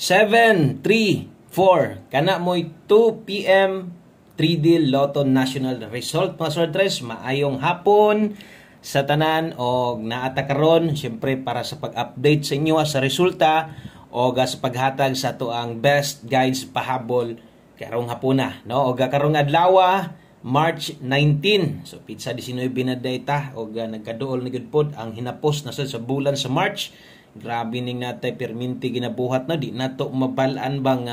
7, 3, 4. Kana mo'y 2 p.m. 3D Lotto National Result. Mga sortres, maayong hapon sa tanan o naata karon syempre para sa pag-update sa inyo sa resulta o sa paghatag sa to ang best guides pahabol karong hapuna, no? O karong adlaw March 19. So pizza 19 na data o nagkaduol na gud pod ang hinapos na sa bulan sa March. Grabe ning natay perminti ginabuhat no, di nato mabalaan bang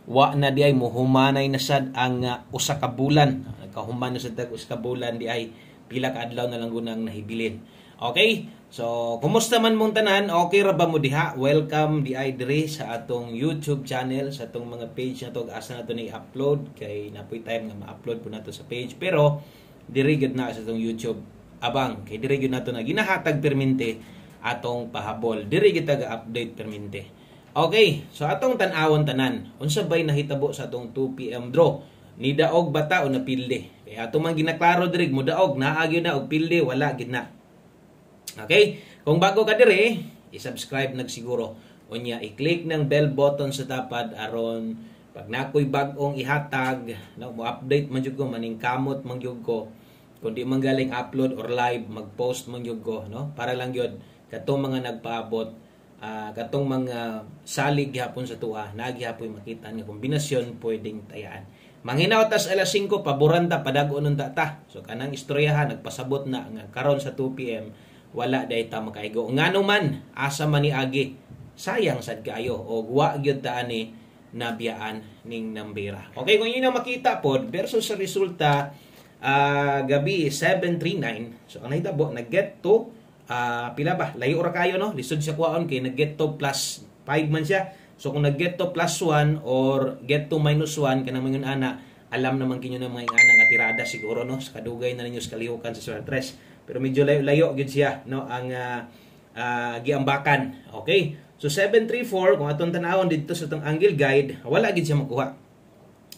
wa na di ay mohumanay na sad ang usa ka bulan. Nagkahuman na sad usa ka bulan di ay pila ka adlaw na lang gunang nahibilin. Okay? So kumusta man mong tanan? Okay ra ba mo diha? Welcome di ay diri sa atong YouTube channel, sa atong mga page na to. Asa na to ni upload kay napoy time nga ma-upload po nato sa page, pero diri gid na sa atong YouTube. Abang kay diri gid nato na ginahatag perminti atong pahabol. Diri kita ga-update perminti. Okay, so atong tan-awon tanan. Unsa bay nahitabo sa atong 2 PM draw? Ni daog bata o napilde? Kaya atong man ginaklaro diri mo daog naagyo na og pilde wala gid na. Okay? Kung bago ka diri, i-subscribe nagsiguro. Unya i-click ng bell button sa tapad aron pag nakoy bag-ong ihatag, no, mo-update man jud ko maning kamot man jud ko. Kung di man galing upload or live, mag-post man jud ko, no? Para lang yun katong mga nagpaabot, katong mga salig gihapon sa tuwa, nagyapoy makita nga kombinasyon pwedeng tayaan. Manghinaw tas alas 5 paboranta padago nun ta. So kanang istoryahan nagpasabot na nga karon sa 2 PM wala day ta makaigo. Ngano man asa man ni agi. Sayang sad kaayo o wa gyud ta ani nabiyaan ning nambira. Okay, kung yun ang makita pod versus sa resulta gabi 739. So ang nahitabo nag-get to pila ba? Layo ra kayo no? Lisod siya kuwaon kay nag-get to plus 5 man siya. So kung nag-get to plus 1 or get to minus 1 kanang mga ana, alam naman kinyo ng mga ana nga tirada siguro no? Sa kadugay na ninyo sa kalihukan sa sortres. Pero medyo layo gid siya no ang giambakan. Okay? So 734 kung atong tan-awon dito sa tong angle guide, wala gid siya makuha.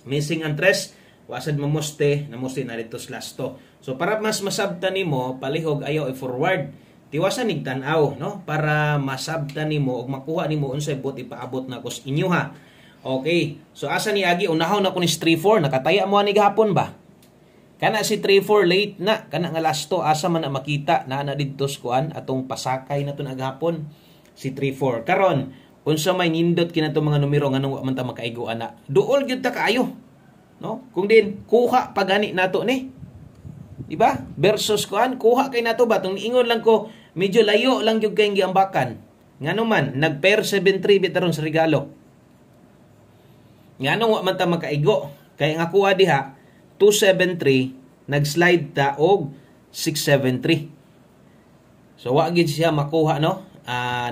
Missing ang 3, wasad mamuste, namuste na dito slash to. So para mas masabtan nimo, palihog ayaw i-forward. Tiwasan nig tan-aw, no? Para masabtan nimo ug makuha nimo unsay bot ipaabot na kus inyo ha. Okay. So asa ni agi unahon na ko ni 34, nakataya mo ani gahapon ba? Kana si 34 late na, kana nga last to asa man na makita na didto kuan atong pasakay na to agahapon si 34. Karon, unsa may nindot kinato mga numero nganong wa man ta makaigo ana. Duol gyud ta kaayo. No? Kung din kuha pagani nato ni. Diba? Versus kuan kuha kay nato ba tong ingon lang ko medyo layo lang gyud kay giambakan. Ngano man nag-pair 7-3 bitaron sa regalo. Ngano wa man ta makaigo kay nga kuha diha 273 nag-slide ta og 673. So wa gid siya makuha no.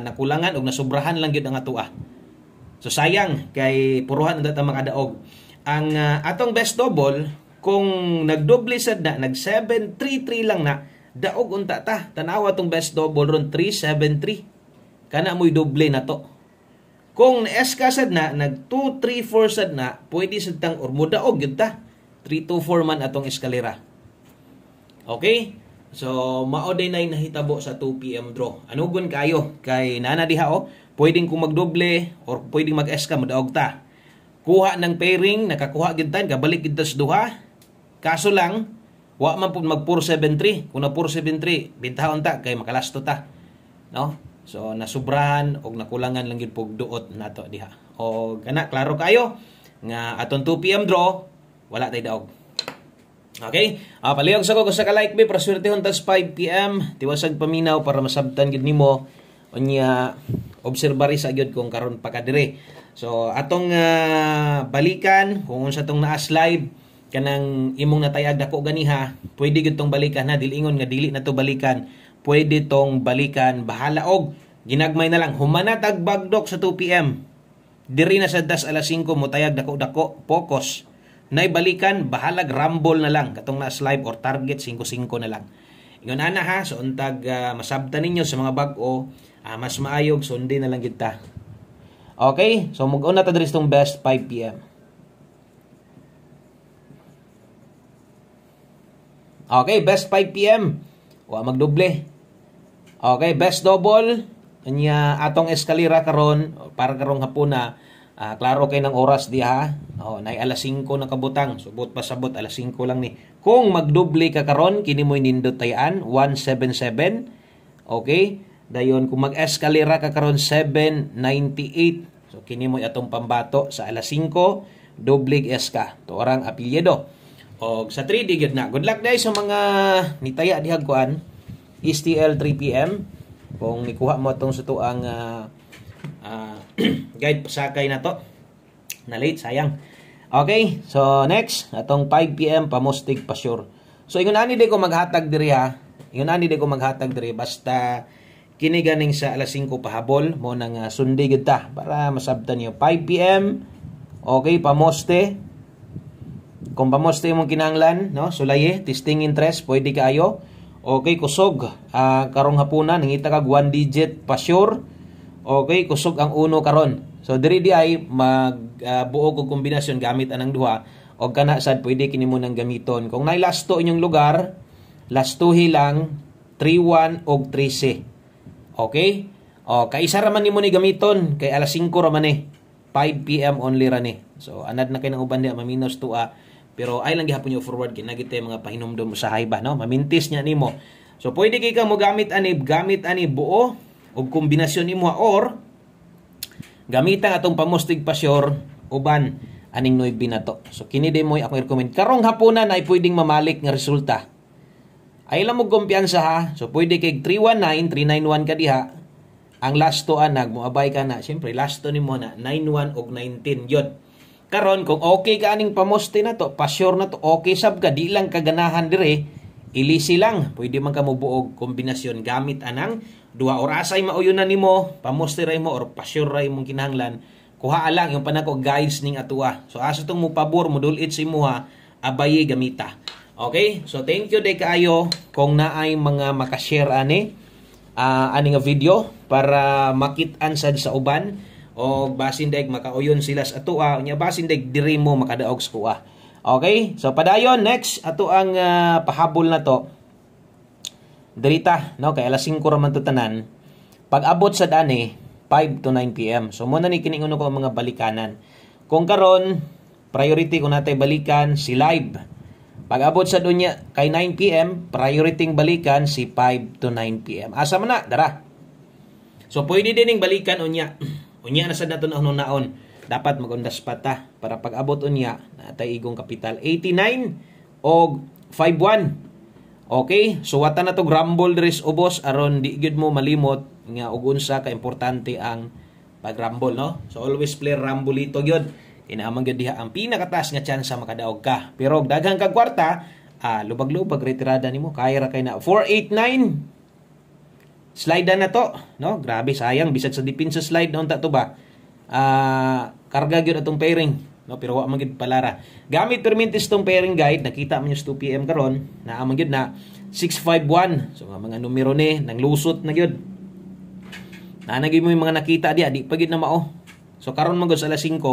Nakulangan og nasubrahan lang gyud ang atoa. So sayang kay puruhan ta makadaog. Ang atong best double kung nagdoble sad na nag 733 lang na daog unta ta. Tanawa tong best double ron 373. Kana mo'y doble na to. Kung na-eska sad na nag 234 sad na pwede sad tang or modaog gyud ta. 324 man atong eskalera. Okay? So mao day nay nahitabo sa 2 PM draw. Anugon kayo kay nana diha pwedeng kung magdoble or pwedeng mag-eska modaog ta. Kuha ng pairing, nakakuha gid ta, gabalik gid ta sa duha. Kaso lang, wa man pud mag 473. Kung na 473, bintahon ta kay makalasto ta. No? So nasubrahan og nakulangan lang gid pug duot nato diha. O kana klaro kayo nga aton 2 PM draw, wala tay daog. Okay? Palihog sa ko sa ka-like be para swertehon tas 5 PM. Tiwasag paminaw para masabtan gid nimo. Unya obserbari sa gyud kung karon pa ka dire. So atong balikan kung unsa tong naas live kanang imong natayag dako ganiha, pwede gyud tong balikan na dili ingon nga dili na to balikan. Pwede tong balikan, bahala og ginagmay na lang humana tag bagdok sa 2 PM. Diri na sa das alas 5 mo tayag dako-dako, focus. Nay balikan, bahalag rumble na lang katong naas live or target 5-5 na lang. Ingon ana ha, so untag masabtan ninyo sa mga bag-o, mas maayog sundin na lang kita. Okay? So, mag-una ta diri itong best 5 PM. Okay, best 5 PM. Wa magdoble. Okay, best double. Kanya atong eskalera karon para karong hapuna Klaro kay ng oras diha. Nay alas 5 na kabutang. Subot pasabot alas 5 lang ni. Kung magdoble ka karon kini mo nindot tayan 177. Okay? Dayon kung mag-eskalera ka karon 798. So kini mo atong pambato sa alas 5 doble es ka. Tuarang apelyido. Og sa 3D gyud na. Good luck day sa mga nitaya dihag kuan. STL 3 PM. Kung nikuha mo atong sa tuang guide pasakay na to na late sayang. Okay, so next atong 5 PM Pamostig Pasure. So ingon ani di ko maghatag diri ha. Ingon ani di ko maghatag diri basta kini ganing sa alas 5 pahabol mo nang sundi gid ta para masabtan niyo 5 PM. Okay, pamoste. Kung pamoste imong kinahanglan, no? Sulaye, testing interest, pwede kaayo. Okay, kusog. Karong hapunan nangita kag 1 digit Pasure. Okay, kusog ang uno karon. So diri di ay magbuo og kombinasyon gamit anang duha og kana sad pwede kini mo nang gamiton. Kung nay lasto inyong lugar, lastuhi lang 31 og 13. Okay? Kaisa ra man nimo ni gamiton kay alas 5 ra man ni. 5 PM only ra ni. So anad na kay nang uban di maminus 2 pero ay lang gihapon yo forward kay nagite mga pahinomdom sa hayba no. Mamintis niya nimo. So pwede kay ka mo gamit ani buo og kombinasyon nimo or gamitan atong Pamostig Pasure uban aning noy binato. So kini din mo ako recommend. Karong hapunan ay pwedeng mamalik nga resulta. Ay lang mo kumpiyansa ha. So pwede kay 319, 391 ka diha. Ang last to anag mo abay ka na. Syempre last to nimo na 91 og 19 yun. Karon kung okay ka aning pamoste na to, Pasure na to, okay sab ka di lang kaganahan dire, ilisi lang. Pwede man ka mo buog kombinasyon gamit anang duha or asay mauyunan nimo, pamoste ray mo or Pasure ray mong kinahanglan. Kuha lang yung panako guides ning atua. So asa tong mo pabor mo dulit sa imuha, abaye gamita. Okay? So thank you day kaayo kung naay mga makashare ani nga video para makit-an sad sa uban o basin deg makauyon sila sa atua unya basin deg diri mo makadaog sa kuha. Okay? So padayon next ato ang pahabol na to. Dirita, no, kay alas 5 ra man to tanan. Pag abot sa dani 5 to 9 PM. So mo na ni kini uno ko mga balikanan. Kung karon priority ko natay balikan si live. Pag abot sa dunya kay 9 PM, priority balikan si 5 to 9 PM. Asa man na, dara. So pwede din ning balikan unya. Unya na sad naton ang naon. Dapat magundas pata para pag abot unya natay igong kapital 89 og 51. Okay, so wata na to rumble dres ubos aron di gyud mo malimot nga ug unsa ka importante ang pag-rumble no. So always play rumble ito gyud. Inaamang gyud diha ang pinakataas nga tsansa makadaog ka. Pero og daghang kag kwarta, lubag-lubag retirada nimo kay ra kay na 489. Slide na to, no? Grabe sayang bisag sa depensa slide na unta to ba. Karga gyud atong pairing. No, pero wa man gid palara. Gamit permintis tong pairing guide, nakita man yung 2 PM karon, naa man gid na 651. So mga numero ni nang lusot na gyud. Nanagay mo yung mga nakita di pa gid na mao. So karon man gud sa alas 5,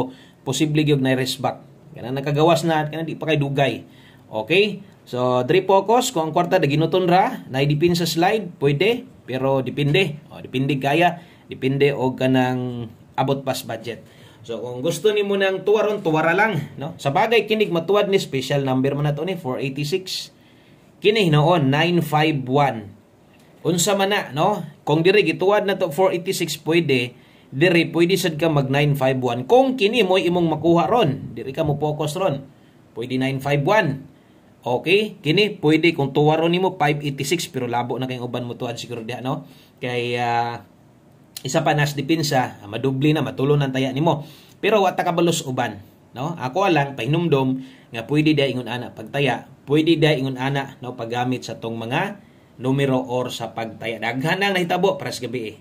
posible gyud na rest back. Kana nakagawas na kana di pa kay dugay. Okay? So diri focus kung ang kwarta ginuton ra, naidipin sa slide, pwede, pero depende. Depende kaya, depende og kanang abot pas budget. So kung gusto nimo nang tuwaron, tuwara lang, no? Sa bagay kinig matuwad ni special number man nato ni 486. Kini noon 951. Unsa man na, no? Kung diri gituwad na to 486 pwede, diri pwede sad ka mag 951. Kung kini mo imong makuha ron, diri ka mo focus ron. Pwede 951. Okay? Kini pwede kung tuwaron nimo 586 pero labo na kay uban mo tuad siguro diha, no? Kay isa pa nas depensa, madubli na matulon ang taya nimo. Pero wa ta kabalos uban, no? Ako lang pahinumdom nga pwede da ingon ana pagtaya, pwede da ingon ana no paggamit sa tong mga numero or sa pagtaya. Daghan nang nahitabo para sa gabi.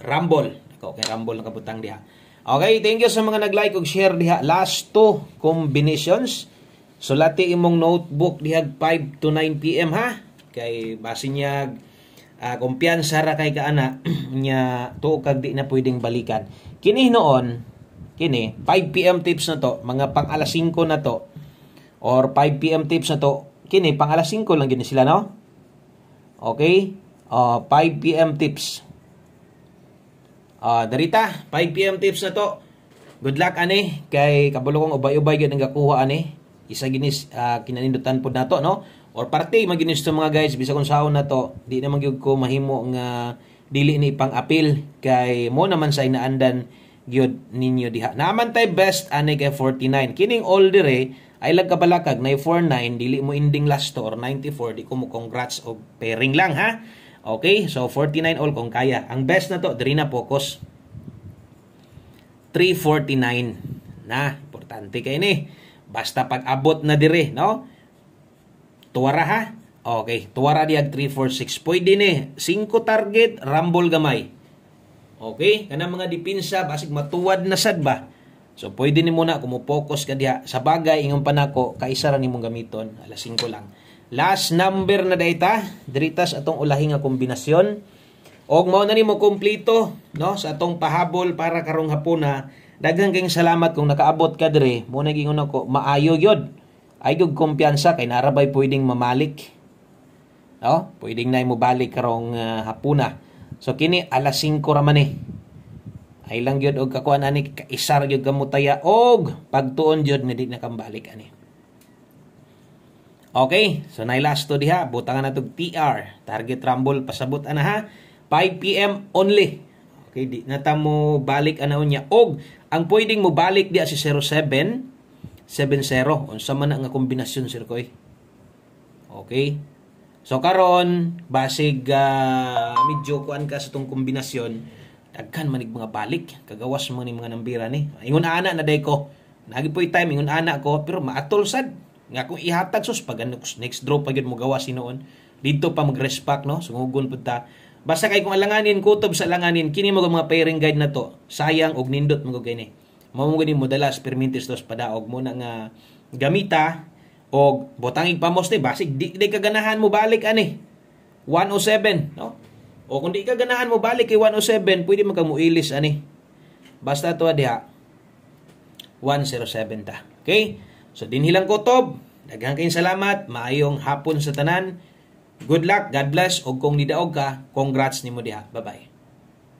Rumble, ako kay Rumble ang kabutang diha. Okay, thank you sa mga nag-like ug share diha. Last 2 combinations. Sulati imong notebook diha 5 to 9 PM ha. Kay basin niya kumpiyansa ra kay kaana nya tuo kag di na pwedeng balikan. Kini noon, kini 5 PM tips na to, mga pang alas 5 na to or 5 PM tips na to. Kini pang alas 5 lang gini sila, no? Okay? 5 PM tips. Darita, 5 PM tips na to. Good luck ani kay kabulokong ubay-ubay gyud ang gakuha ani. Isa ginis kinanindutan pud nato no. Or parte maginis to mga guys bisa kung saon na to. Di naman gyud ko mahimo nga dili ni pang-apil kay mo naman sa inaandan gyud ninyo diha. Naaman tay best ani kay 49. Kining older ay lagkabalakag na 49 dili mo ending last to or 94 di ko mo congrats o pairing lang ha. Okay, so 49 all kung kaya. Ang best na to diri na focus 349 na importante kay ni. Basta pag abot na dire no. Tuwara ha. Okay, tuwara diag 346 pwede ni 5 target rumble gamay. Okay, kana mga dipinsa basig matuwad na sad ba. So pwede ni muna kumo-focus ka diha sa bagay ingon pa nako kaisa ra nimong gamiton alas 5 lang. Last number na data diritas atong ulahi nga kombinasyon. Og mao na nimo kumpleto no sa atong pahabol para karong hapuna. Daghang kayong salamat kung nakaabot ka dire. Mo na gingon ako maayo gyud. Ay gyud kumpiyansa kay narabay pwedeng mamalik. No? Pwedeng na mo balik karong hapuna. So kini alas 5 ra man eh. Ay lang gyud og kakuan ani kaisar gyud kamutaya og pagtuon gyud nga di na kambalik ani. Okay, so nay last to diha, butangan na tog TR, target rumble pasabot ana ha. 5 PM only. Okay, di na ta mo balik ana unya og ang pwedeng mo balik diha si 07 70 unsa man nga kombinasyon sir koy. Okay. So karon basig medyo kuan ka sa tong kombinasyon, daghan manig mga balik, kagawas mo ni mga nambira ni. Ingon ana na day ko. Nagi poy time ingon ana ko pero maatol sad. Nga kung ihatag sus pag next draw pa gyud mo gawas noon. Dito pa mag-respect no, sungugon pud ta. Basta kay kung alanganin kutob sa alanganin kini mo mga pairing guide na to. Sayang og nindot mo gani. Mao mo gani mo dalas permintis dos padaog mo na nga gamita og botangig pamos ni basig di kaganahan mo balik ani 107 no. O kung di kaganahan mo balik kay 107 pwede magkamuilis ani. Basta to diha 107 ta. Okay? So dinhilang kutob, daghang kayong salamat, maayong hapon sa tanan. Good luck, God bless, og kung nidaog ka, congrats nimo diha. Bye-bye.